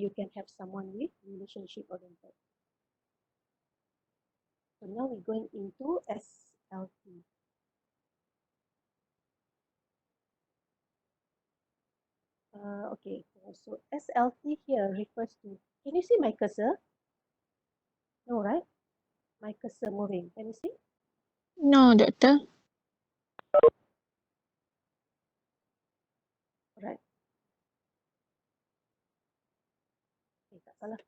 you can have someone with relationship oriented. So now we're going into SLT. Okay, so SLT here refers to, can you see my cursor? No, right? My cursor moving. Can you see? No, doctor. Right. Okay, tak salah.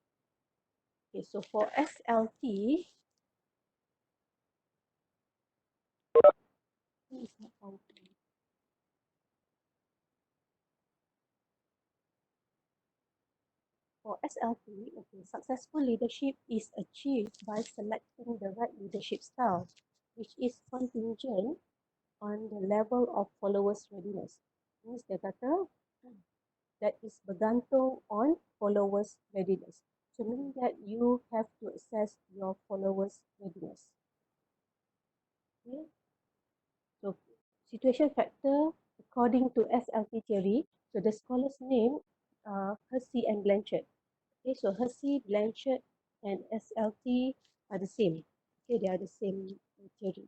Okay, so for SLT, it's not counting. For SLT, okay, successful leadership is achieved by selecting the right leadership style, which is contingent on the level of followers' readiness. Means dia kata that is bergantung on followers' readiness. So meaning that you have to assess your followers' readiness. Okay. So situation factor according to SLT theory. So the scholar's name, Hersey and Blanchard. Okay, so Hersey, Blanchard, and SLT are the same. Okay, they are the same theory.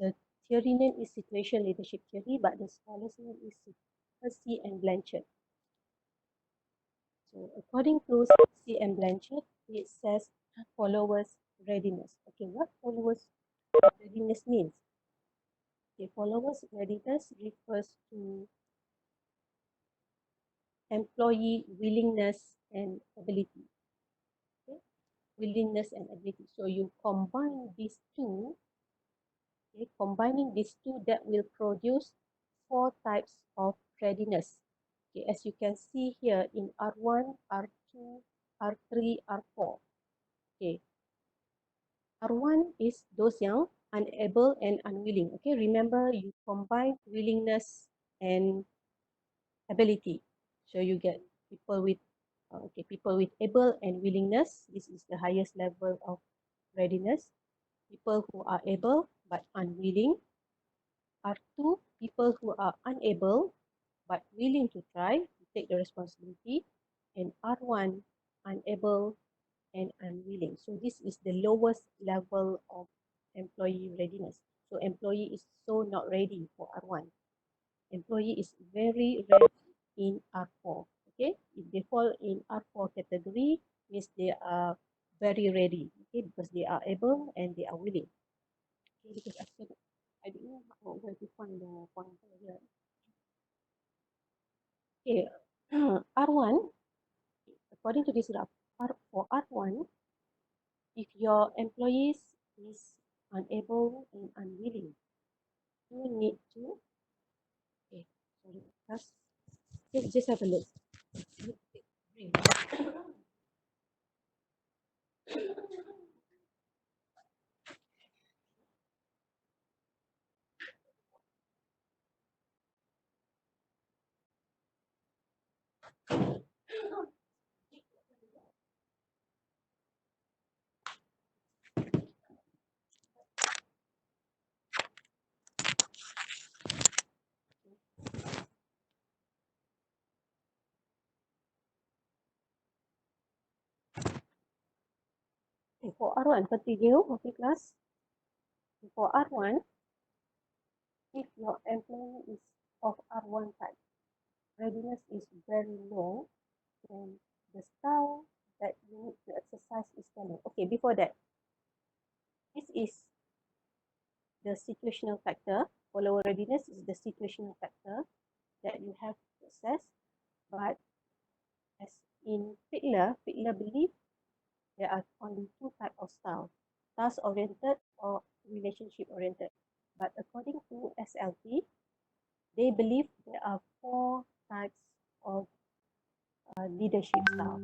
The theory name is situation leadership theory, but the scholar's name is Hersey and Blanchard. So according to Hersey and Blanchard, it says followers readiness. Okay, what followers readiness means? Okay, followers readiness refers to employee willingness and ability. Okay, willingness and ability. So you combine these two. Okay, combining these two, that will produce 4 types of readiness. Okay, as you can see here in R1, R2, R3, R4. Okay, R1 is those yang unable and unwilling. Okay, remember you combine willingness and ability. So you get people with people with able and willingness. This is the highest level of readiness. People who are able but unwilling. R2, people who are unable but willing to try to take the responsibility. And R1, unable and unwilling. So this is the lowest level of employee readiness. So employee is so not ready for R1. Employee is very ready in R4. Okay, if they fall in R4 category, means they are very ready. Okay, because they are able and they are willing. Okay, because after that, I don't know where to find the pointer here. Okay, R1, according to this graph, for R1, if your employees is unable and unwilling, you need to, okay, sorry, just have a look. Okay, for R1, continue, okay, class. For R1, if your employee is of R1 type, readiness is very low, then the style that you need to exercise is telling. Okay, before that, this is the situational factor. Follower readiness is the situational factor that you have to assess. But as in Fitler believe there are only 2 types of style, task-oriented or relationship-oriented. But according to SLT, they believe there are 4 types of leadership style.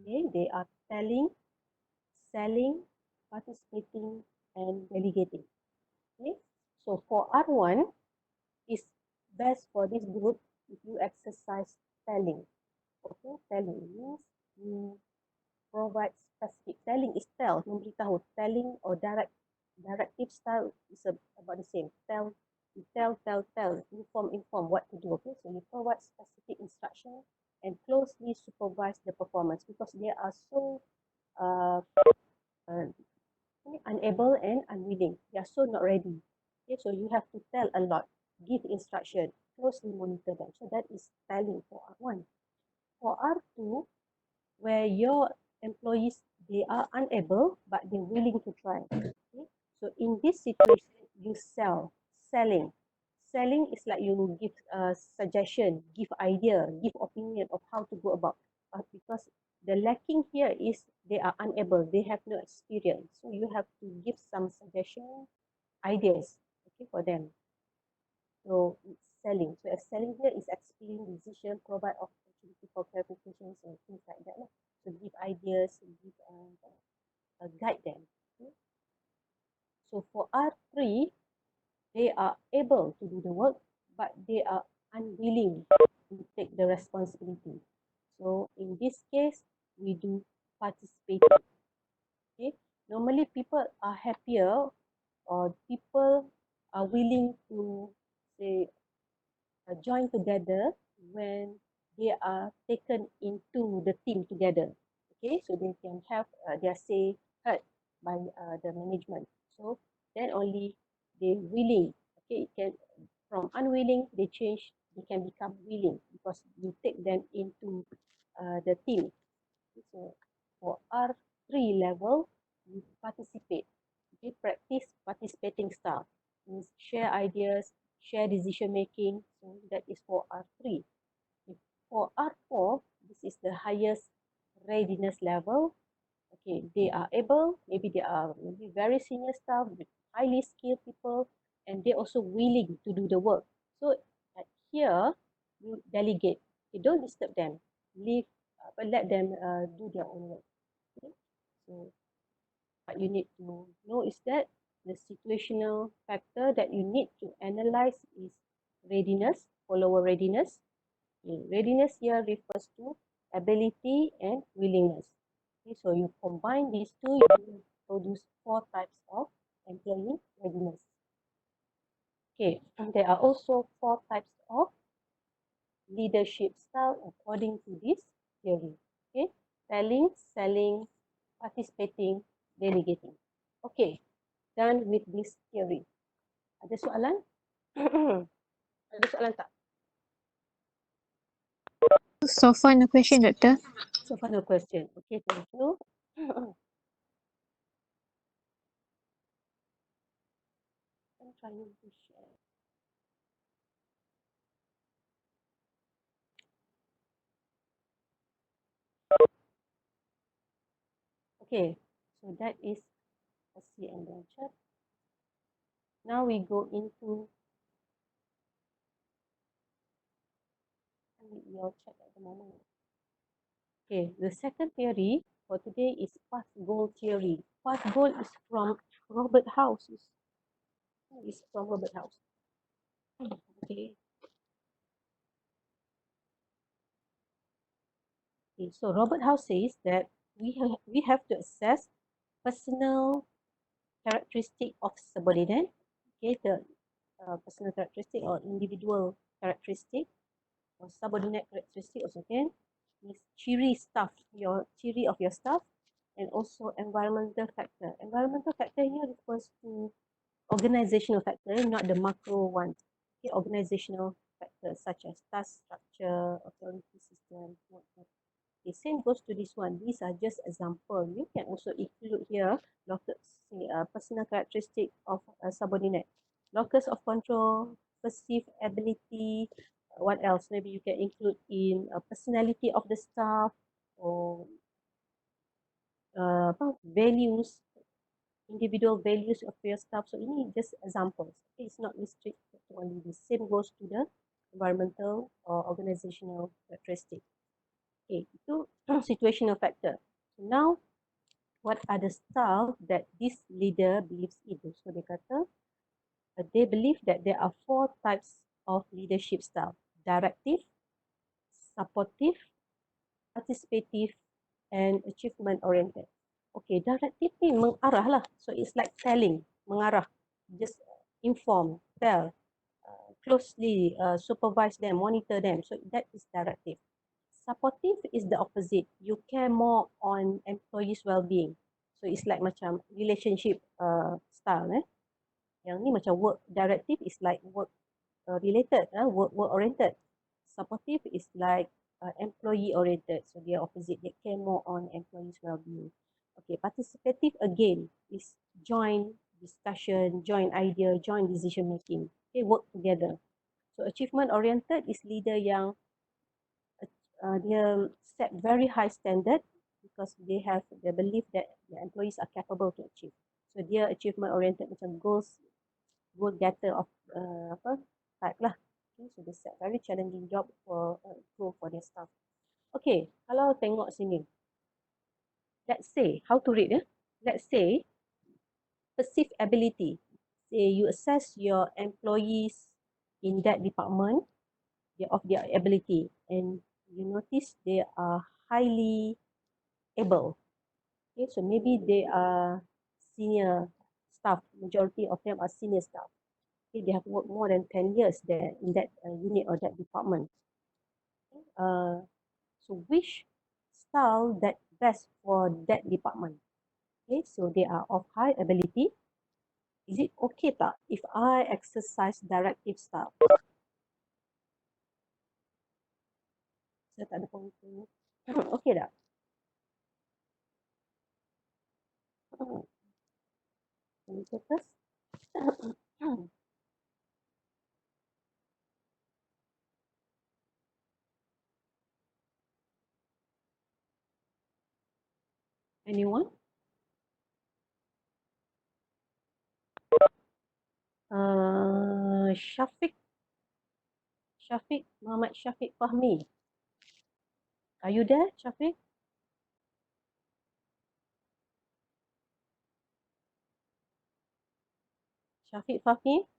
Okay, they are telling, selling, participating, and delegating. Okay, so for R1, it's best for this group if you exercise telling. Okay, telling means you provide specific. Telling is tell, memberitahu. Telling or directive style is about the same. Tell, you tell, inform what to do. Okay, so you provide specific instruction and closely supervise the performance because they are so uh, unable and unwilling. They are so not ready. Okay, so you have to tell a lot, give instruction, closely monitor them. So that is telling for R1. For R2, where your employees, they are unable, but they're willing to try. Okay? So in this situation, you selling. Selling is like you give a suggestion, give idea, give opinion of how to go about. Because the lacking here is they are unable, they have no experience. So you have to give some suggestion, ideas, okay, for them. So it's selling. So as selling here is explain decision, provide opportunity for clarifications and things like that. So give ideas, give guide them. Okay? So for R3, they are able to do the work, but they are unwilling to take the responsibility. So in this case, we do participating. Okay? Normally people are happier or people are willing to say join together when they are taken into the team together. Okay, so they can have their say heard by the management. So then only they willing. Okay, it can from unwilling they change. They can become willing because you take them into the team. So for R3 level, you participate. Okay, practice participating style. Means share ideas, share decision making. So that is for R3. For R4, this is the highest readiness level. Okay, they are able, maybe they are maybe very senior staff, highly skilled people, and they're also willing to do the work. So here, you delegate. You don't disturb them. Leave, but let them do their own work. Okay? So what you need to know is that the situational factor that you need to analyze is readiness, follower readiness. Okay. Readiness here refers to ability and willingness. Okay, so you combine these two, you will produce 4 types of employee readiness. Okay, and there are also 4 types of leadership style according to this theory. Okay, telling, selling, participating, delegating. Okay, done with this theory. Ada soalan? Ada soalan tak? So far, no question, Doctor. So far no question. Okay, thank you. I'm trying to share. Okay, so that is a C and then chat. Now we go into your chat at the moment. Okay, the second theory for today is path goal theory. Path goal is from Robert House. It's from Robert House. Okay. Okay, so Robert House says that we have to assess personal characteristic of subordinate. Okay, the personal characteristic or individual characteristic or subordinate characteristic also can is ciri staff, your ciri of your staff, and also environmental factor. Environmental factor here refers to organizational factor, not the macro ones. Okay, organizational factors such as task structure, authority system, whatnot. Okay, same goes to this one. These are just example. You can also include here locus, personal characteristic of a subordinate. Locus of control, perceived ability, what else? Maybe you can include in personality of the staff or values, individual values of your staff. So ini just examples. Okay, it's not restricted to only this. Same goes to the environmental or organizational characteristic. Okay, itu situational factor. So now, what are the style that this leader believes in? So dia kata, they believe that there are 4 types of leadership style: directive, supportive, participative, and achievement oriented. Okay, directive ni mengarah lah. So it's like telling, mengarah, just inform, tell, closely supervise them, monitor them. So that is directive. Supportive is the opposite. You care more on employees' well-being. So it's like macam relationship style. Yang ni macam work directive is like work related, work oriented. Supportive is like employee oriented. So they are opposite. They care more on employees' well-being. Okay, participative again is joint discussion, joint idea, joint decision making. Okay, work together. So achievement oriented is leader yang dia set very high standard because they have the belief that the employees are capable to achieve. So dia achievement oriented macam goal getter of type lah. Okay, so they set very challenging job for goal for their staff. Okay, kalau tengok sini, let's say how to read let's say perceived ability. Say you assess your employees in that department of their ability and you notice they are highly able. Okay, so maybe they are senior staff. Majority of them are senior staff. Okay, they have worked more than 10 years there in that unit or that department. So which style that best for that department? Okay, so they are of high ability. Is it okay tak if I exercise directive style? Saya tak ada pointer. Okay tak? Pointer first. Anyone? Syafiq Muhammad Syafiq Fahmi. Are you there, Syafiq? Syafiq Fahmi?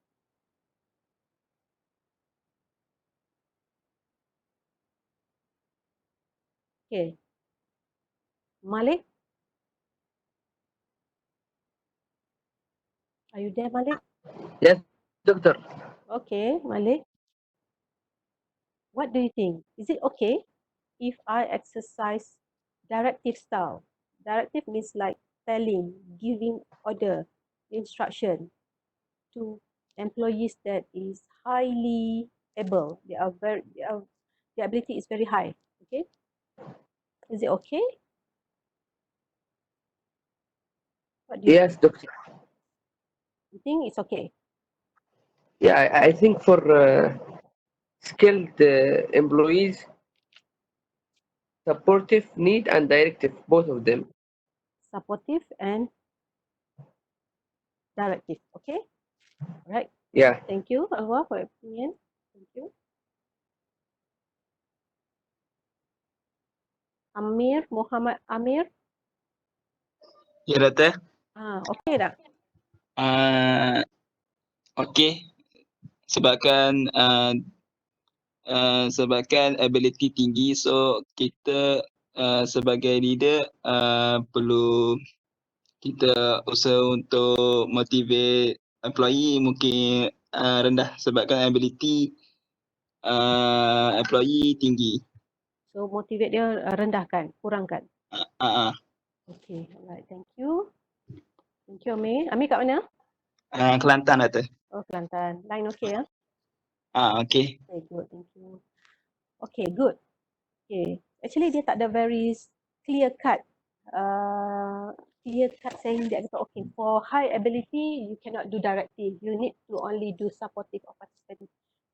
Okay. Malik? Are you there, Malik? Yes, doctor. Okay, Malik. What do you think? Is it okay if I exercise directive style? Directive means like telling, giving order, instruction to employees that is highly able. Their ability is very high. Okay. Is it okay? What do you Yes, doctor. think? It's okay. Yeah, I think for skilled employees, supportive need and directive, both of them. Supportive and directive. Okay. All right. Yeah. Thank you, Alwa, for your opinion. Thank you. Amir, Muhammad Amir. Ya, doktor. Okay tak? Okey. Sebabkan ability tinggi, so kita sebagai leader perlu kita usaha untuk motivate employee mungkin rendah sebabkan ability employee tinggi. So motivate dia rendahkan, kurangkan. Okay, alright. Thank you. Thank you, Amir. Amir kat mana? Kelantan, doktor. Oh, Kelantan. Line okay ya? Okey. Okay, good. Thank you. Okay, good. Okay. Actually, dia tak ada very clear cut. Saying that okay, for high ability, you cannot do directive. You need to only do supportive or participative.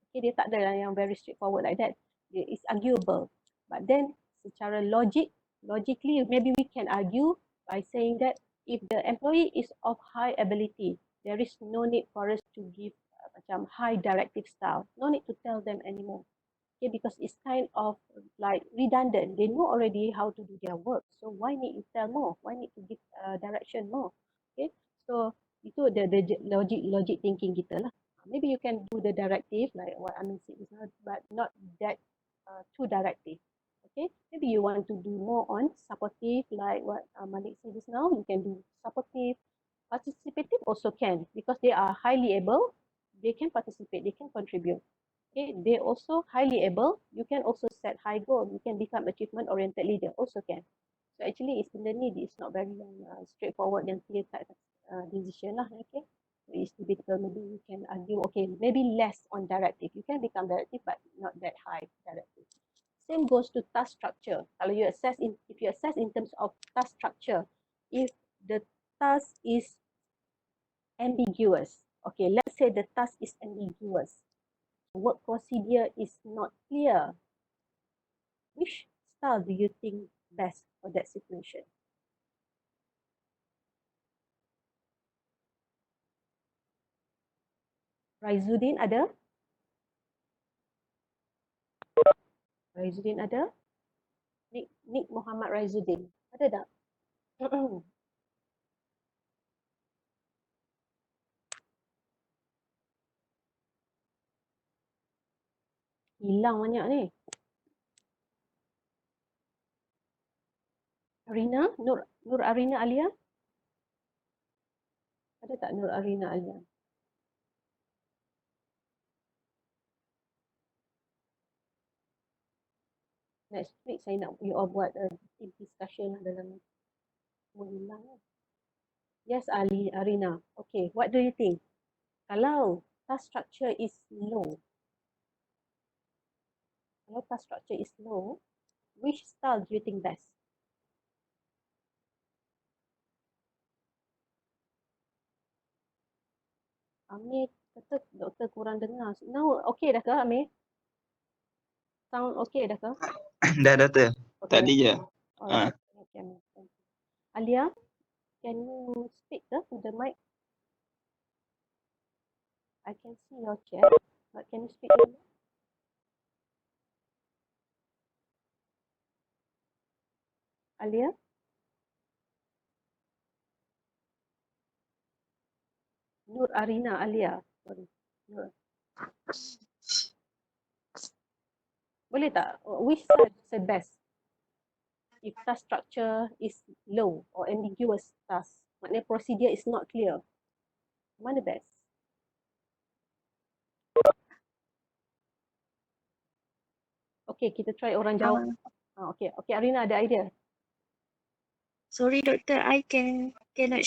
Okay, dia tak ada yang very straightforward like that. It's arguable. But then, secara logically, maybe we can argue by saying that if the employee is of high ability, there is no need for us to give macam high directive style. No need to tell them anymore. Okay, because it's kind of like redundant. They know already how to do their work. So why need you tell more? Why need to give direction more? Okay, so itu the logic thinking kita lah. Maybe you can do the directive like what Amin said, but not that too directive. Okay, maybe you want to do more on supportive like what Malik said just now. You can do supportive. Participative also can because they are highly able. They can participate. They can contribute. Okay, they also highly able. You can also set high goal. You can become achievement oriented leader. Also can. So actually, it's benda ni it's not very straightforward and clear cut decision lah. Okay, so it's debatable. Maybe you can argue. Okay, maybe less on directive. You can become directive, but not that high directive. Same goes to task structure. Kalau you assess if you assess in terms of task structure, if the task is ambiguous. Okay, let's say the task is ambiguous. Work procedure is not clear. Which style do you think best for that situation? Raizuddin ada? Raizuddin ada? Nick Muhammad Raizuddin. Ada tak? Hilang banyak ni. Arina? Nur Arina Alia? Ada tak Nur Arina Alia? Next week saya nak you all buat team discussion lah dalam hilang. Yes, Arina. Okay, what do you think? Kalau task structure is low, which style do you think best? Amir kata doktor kurang dengar. Now okay dah ke Amir? Sound okay dah ke? Dah Doktor. Okay. Tadi je. Alright. Okay, Amir. Thank you. Alia, can you speak to the mic? I can see your chat, but can you speak to me? Alia? Nur Arina Alia. Sorry. Nur. Boleh tak? Which side is the best? If task structure is low or ambiguous task, maknanya procedure is not clear. Mana best? Okay, kita try orang jawab. Okay, Arina ada idea? Sorry, doctor, I cannot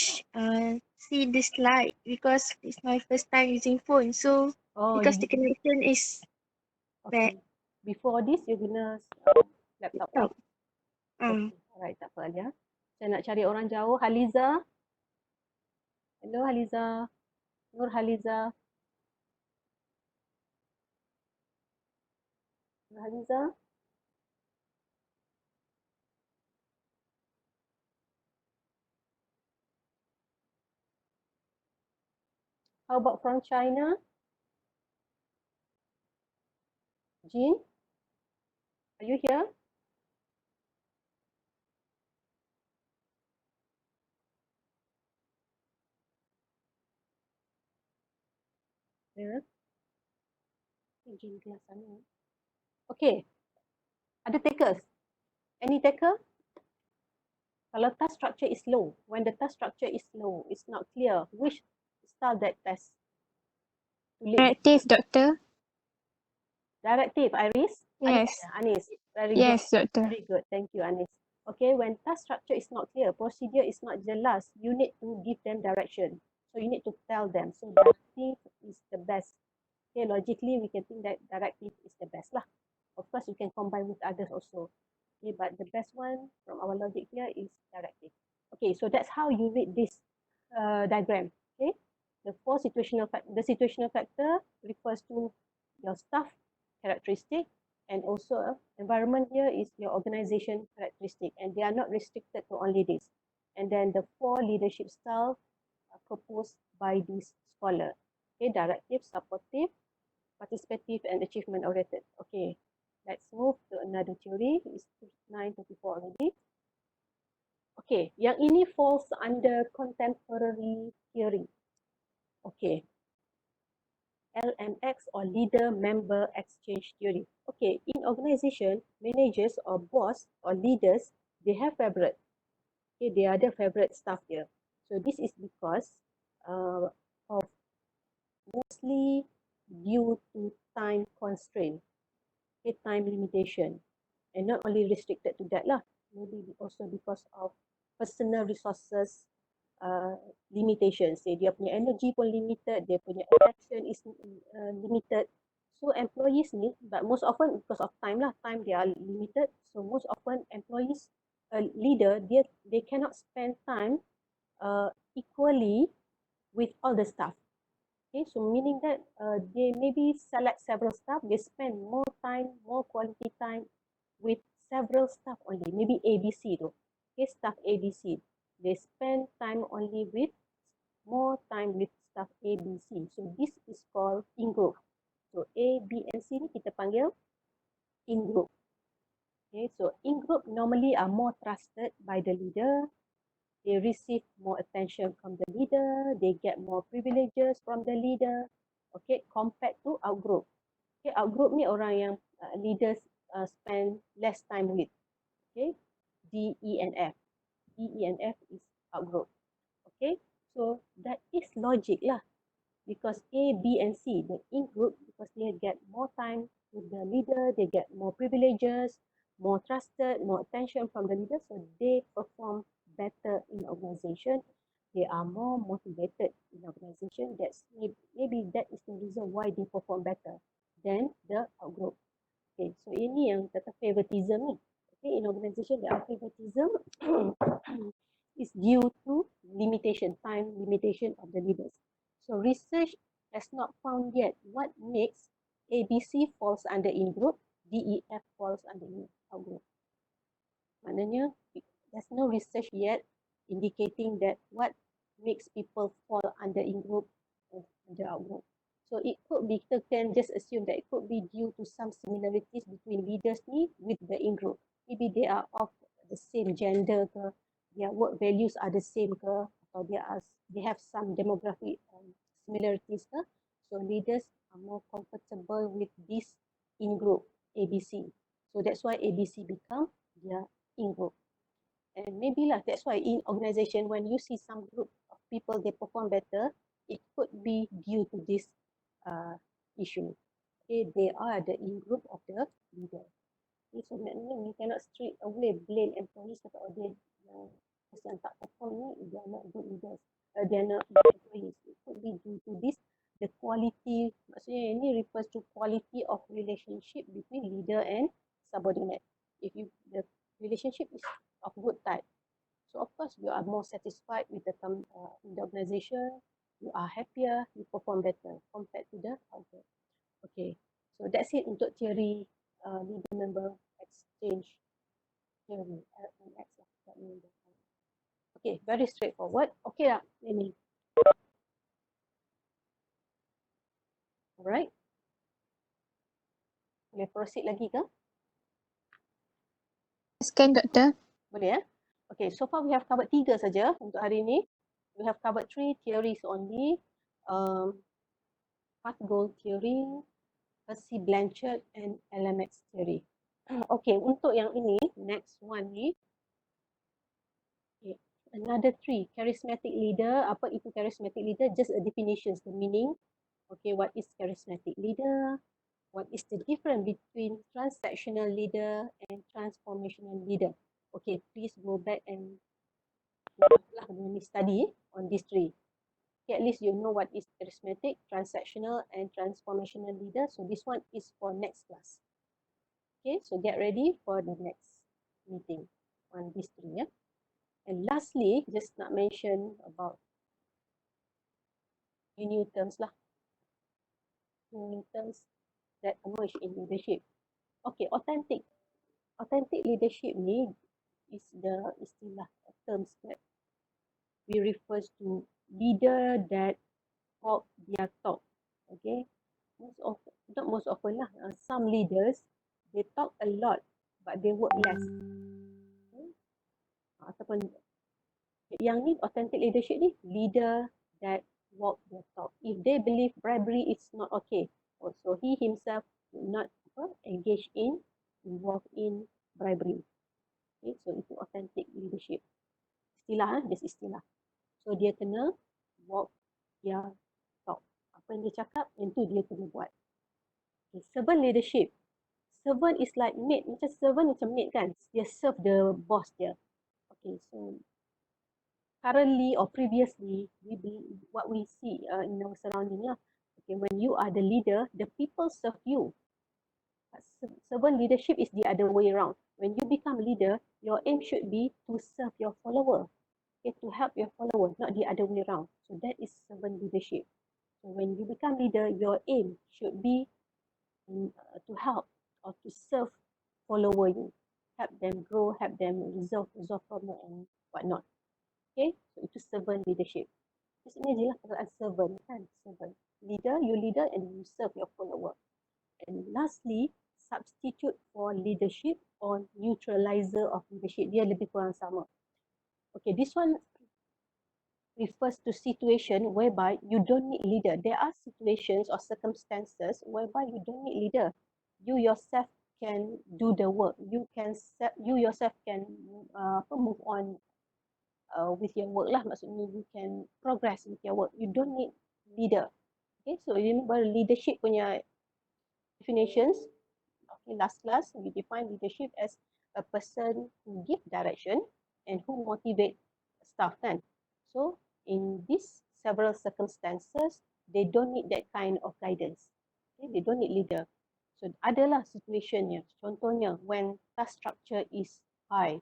see the slide because it's my first time using phone. So because the connection is bad. Before this, you guna laptop. Oh. Okay. Alright, tak apa Alia. Saya nak cari orang jauh. Haliza. Hello Haliza. Nur Haliza. Nur Haliza. How about from China? Jean? Are you here? Yeah. Jean kelas sana. Okay. Ada takers? Any taker? Kalau task structure is low, when the task structure is low, it's not clear which style that best. Directive, doctor. Directive, Iris? Yes. Anis. Very Yes, good. doctor. Very good. Thank you, Anis. Okay, when task structure is not clear, procedure is not jelas, you need to give them direction. So you need to tell them. So directive is the best. Okay, logically we can think that directive is the best lah. Of course, you can combine with others also. Okay, but the best one from our logic here is directive. Okay, so that's how you read this diagram. Okay, the situational factor refers to your staff characteristic, and also environment here is your organization characteristic, and they are not restricted to only this. And then the 4 leadership style proposed by this scholar. Okay, directive, supportive, participative, and achievement oriented. Okay, let's move to another theory. It's 9:34 already. Okay, yang ini falls under contemporary theory. Okay, LMX or leader member exchange theory. Okay, in organization, managers or boss or leaders, they have favorite. Okay, they are the favorite staff here. So this is because of mostly due to time constraint, okay, time limitation, and not only restricted to that lah, maybe also because of personal resources limitation. Say dia punya energy pun limited, dia punya attention is limited. So employees ni, but most often because of time lah, time they are limited. So most often employees, leader, they cannot spend time equally with all the staff. Okay, so meaning that they maybe select several staff, they spend more time, more quality time with several staff only, maybe ABC tu. Okay, staff ABC. They spend time only with more time with staff ABC. So this is called in-group. So A, B, and C ni kita panggil in-group. Okay, so in-group normally are more trusted by the leader. They receive more attention from the leader. They get more privileges from the leader. Okay, compared to out-group. Okay, out-group ni orang yang leaders spend less time with. Okay, D, E, and F. D, E, and F is out-group. Okay, so that is logic lah. Because A, B, and C, the in-group, because they get more time with the leader, they get more privileges, more trusted, more attention from the leader, so they perform better in organization. They are more motivated in organization. That's maybe that is the reason why they perform better than the out-group. Okay, so ini yang kata favoritism ni. Okay, in organization there are favoritism is due to limitation, time limitation of the leaders. So research has not found yet what makes ABC falls under in-group, DEF falls under out-group. Maknanya, there's no research yet indicating that what makes people fall under in-group and under out-group. So it could be, kita can just assume that it could be due to some similarities between leaders ni with the in-group. Maybe they are of the same gender ke, their work values are the same ke, or they have some demographic similarities ke. So leaders are more comfortable with this in-group ABC. So that's why ABC become their in-group. And maybe lah, that's why in organization, when you see some group of people, they perform better, it could be due to this issue. Okay, they are the in-group of the leader. Okay, so we cannot straight away blame employees kata, oh, dia yang tak perform ni, they are not good leaders. They are not good employees. It could be due to this, the quality, maksudnya ini refers to quality of relationship between leader and subordinate. If the relationship is of good type, so of course you are more satisfied with the organization, you are happier, you perform better compared to the other. Okay, so that's it untuk theory leader member exchange theory, LMX. Okay, very straightforward. Okay lah, ini. Alright. Boleh proceed lagi ke? Scan, Doktor. Boleh ya? Okay, so far we have covered 3 saja untuk hari ini. We have covered 3 theories only. Path-Gold theory, Percy Blanchard, and LMX theory. Okay, untuk yang ini, next one ni, okay, another 3, charismatic leader. Apa itu charismatic leader? Just a definition, the meaning. Okay, what is charismatic leader? What is the difference between transactional leader and transformational leader? Okay, please go back and study on these 3. Okay, at least you know what is charismatic, transactional, and transformational leader. So this one is for next class. Okay, so get ready for the next meeting on these 3. Yeah? And lastly, just not mention about new terms lah. New terms that emerge in leadership. Okay, authentic. Authentic leadership ni is the istilah terms that we refers to leader that walk their talk. Okay, not most often lah. Some leaders, they talk a lot but they work less. Okay? Ataupun yang ni authentic leadership ni, leader that walk their talk. If they believe bribery is not okay, so he himself will not engage in, involved in bribery. Okay, so itu authentic leadership. Istilah, just istilah. So dia kena walk their talk. Apa yang dia cakap, yang tu dia kena buat. Okay, servant leadership. Servant is like maid. Macam servant macam maid kan. Dia serve the boss dia. Okay, so currently or previously, what we see in our surrounding lah. Okay, when you are the leader, the people serve you. Servant leadership is the other way around. When you become leader, your aim should be to serve your follower. Okay, to help your follower, not the other way around. So that is servant leadership. So when you become leader, your aim should be to help or to serve follower you, help them grow, help them resolve problem and whatnot. Okay, so itu servant leadership. Just imagine lah perkataan servant kan, servant. Leader, you leader and you serve your follower. And lastly, substitute for leadership or neutralizer of leadership. Dia lebih kurang sama. Okay, this one refers to situation whereby you don't need leader. There are situations or circumstances whereby you don't need leader. You yourself can do the work. You yourself can move on with your work lah. Maksudnya you can progress with your work. You don't need leader. Okay, so remember leadership punya definitions. Okay, last class we define leadership as a person who give direction and who motivate staff kan. So in these several circumstances, they don't need that kind of guidance. Okay, they don't need leader. So adalah situationnya. Contohnya when task structure is high,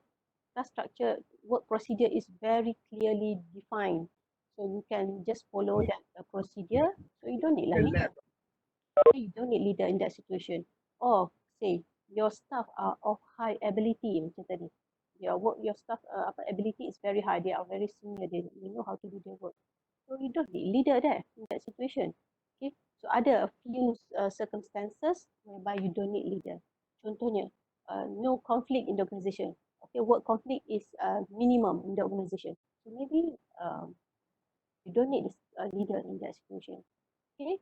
task structure work procedure is very clearly defined. So you can just follow that procedure. So you don't need leader. You don't need leader in that situation. Or say your staff are of high ability macam tadi. Your staff ability is very high. They are very senior. They know how to do their work. So you don't need leader there in that situation. Okay. So ada a few circumstances whereby you don't need leader. Contohnya, no conflict in the organization. Okay, work conflict is minimum in the organization. So maybe you don't need a leader in that situation. Okay.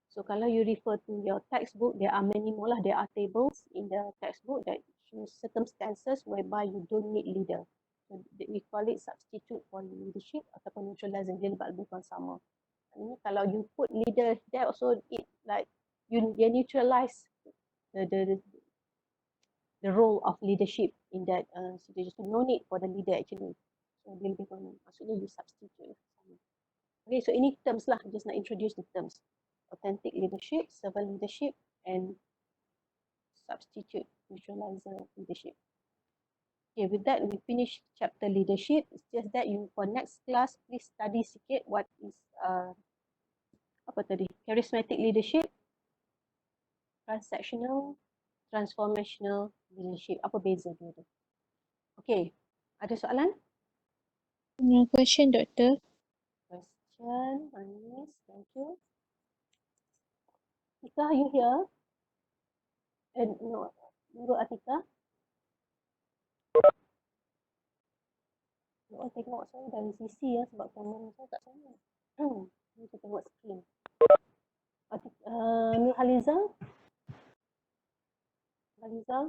So kalau you refer to your textbook, there are many more lah. There are tables in the textbook that show circumstances whereby you don't need leader. So we call it substitute for leadership ataupun neutralizer. Dia lebih kurang sama. Ini kalau you put leader there also it like you neutralize the role of leadership in that situation. So no need for the leader actually. So dia lebih kurang maksudnya you substitute. Okay, so ini terms lah. Just nak introduce the terms. Authentic leadership, servant leadership, and substitute neutralizer leadership. Okay, with that we finish chapter leadership. It's just that you for next class please study sikit what is apa tadi? Charismatic leadership, transactional, transformational leadership. Apa beza dia tu? Okay, ada soalan? No question, Doctor. Question, Anis, thank you. Atika, are you here? No, Nurul Atika. Nak tengok saya dari sisi ya sebab kamera saya kat sana. Kita tengok screen. Nur Haliza. Haliza.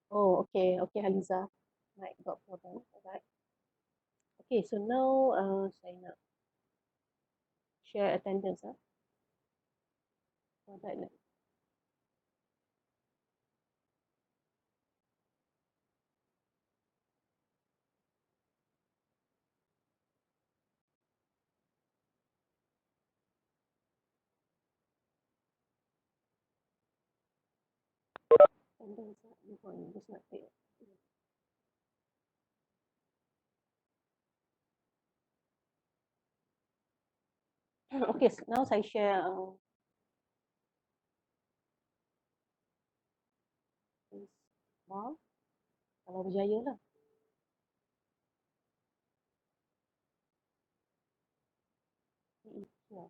Oh, okay. Okay, Haliza. Right, got problem. Alright. Okay, so now saya nak share attendance. Alright. Attendance. Just nak take. Okay, so now saya share kalau berjaya lah. Ya.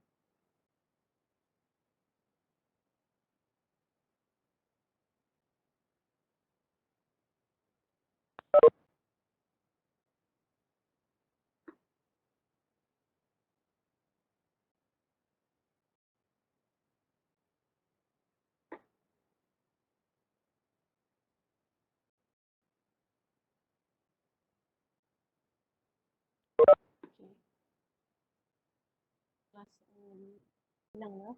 class hilang lah.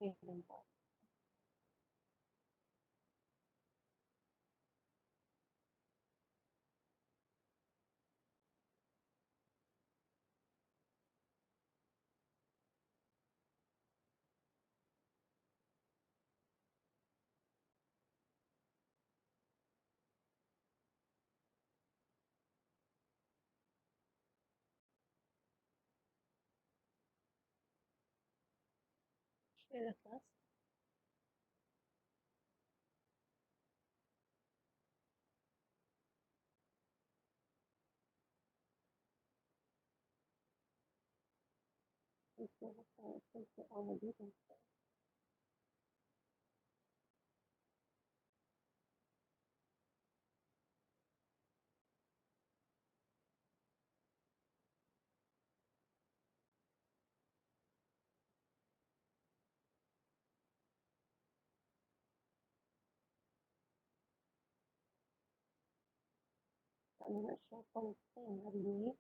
Okay, nampak. Share the class. Okay, on the meeting. Tak nak share content hari ni.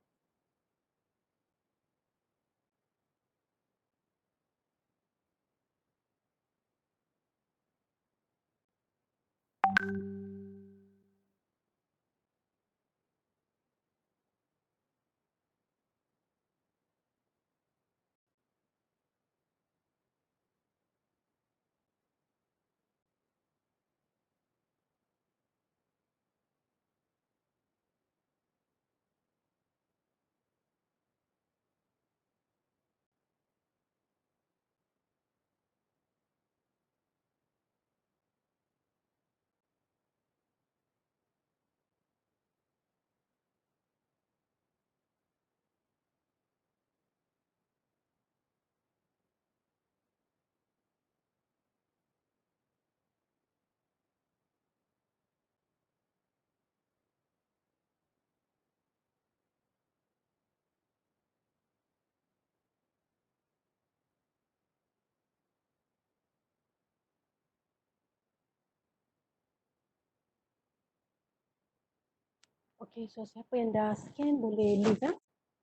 Okay, so siapa yang dah scan boleh leave lah.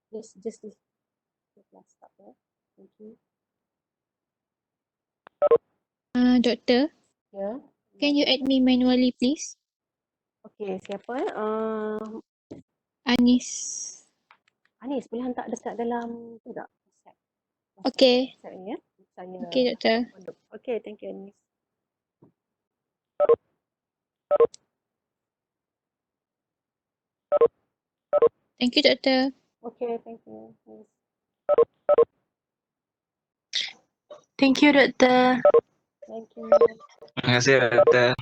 Just leave the class stop ya. Thank you. Doctor, Ya. can you add me manually please? Okay, siapa? Anis. Anis, boleh hantar dekat dalam tu tak? WhatsApp. Okay. WhatsApp ni ya. Saya. Okay, Doctor. Okay, thank you Anis. Thank you, Doctor. Okay, thank you. Anis. Thank you, Doctor. Thank you. Terima kasih, Doktor.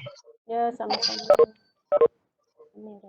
Ya, sama-sama. Amin.